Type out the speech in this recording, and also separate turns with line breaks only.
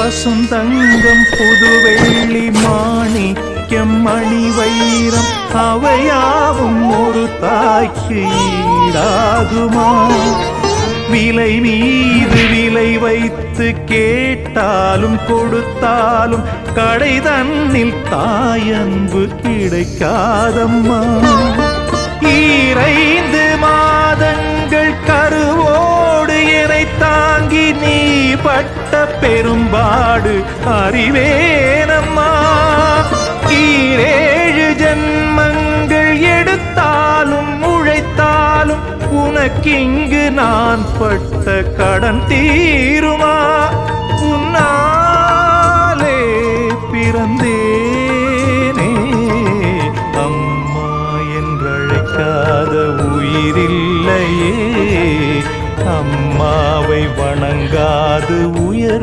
பசுந்தங்கம் புதுவெள்ளி மாணிக்கம் மணி வைரம் அவையாவும் ஒரு தாய்க்கு ஈடாகுமா? விலை மீது விலை வைத்து கேட்டாலும் கொடுத்தாலும் கடை தன்னில் தாயன்பு கிடைக்காதம்மா. 2 மாதங்கள் கருவோடு என்னை தாங்கி நீ பட்ட பெரும்பாடு அறிவேனம்மா. 7 ஜென்மங்கள் எடுத்தாலும் உழைத்தாலும் உனக்கிங்கு நான் பட்ட கடன் தீருமா?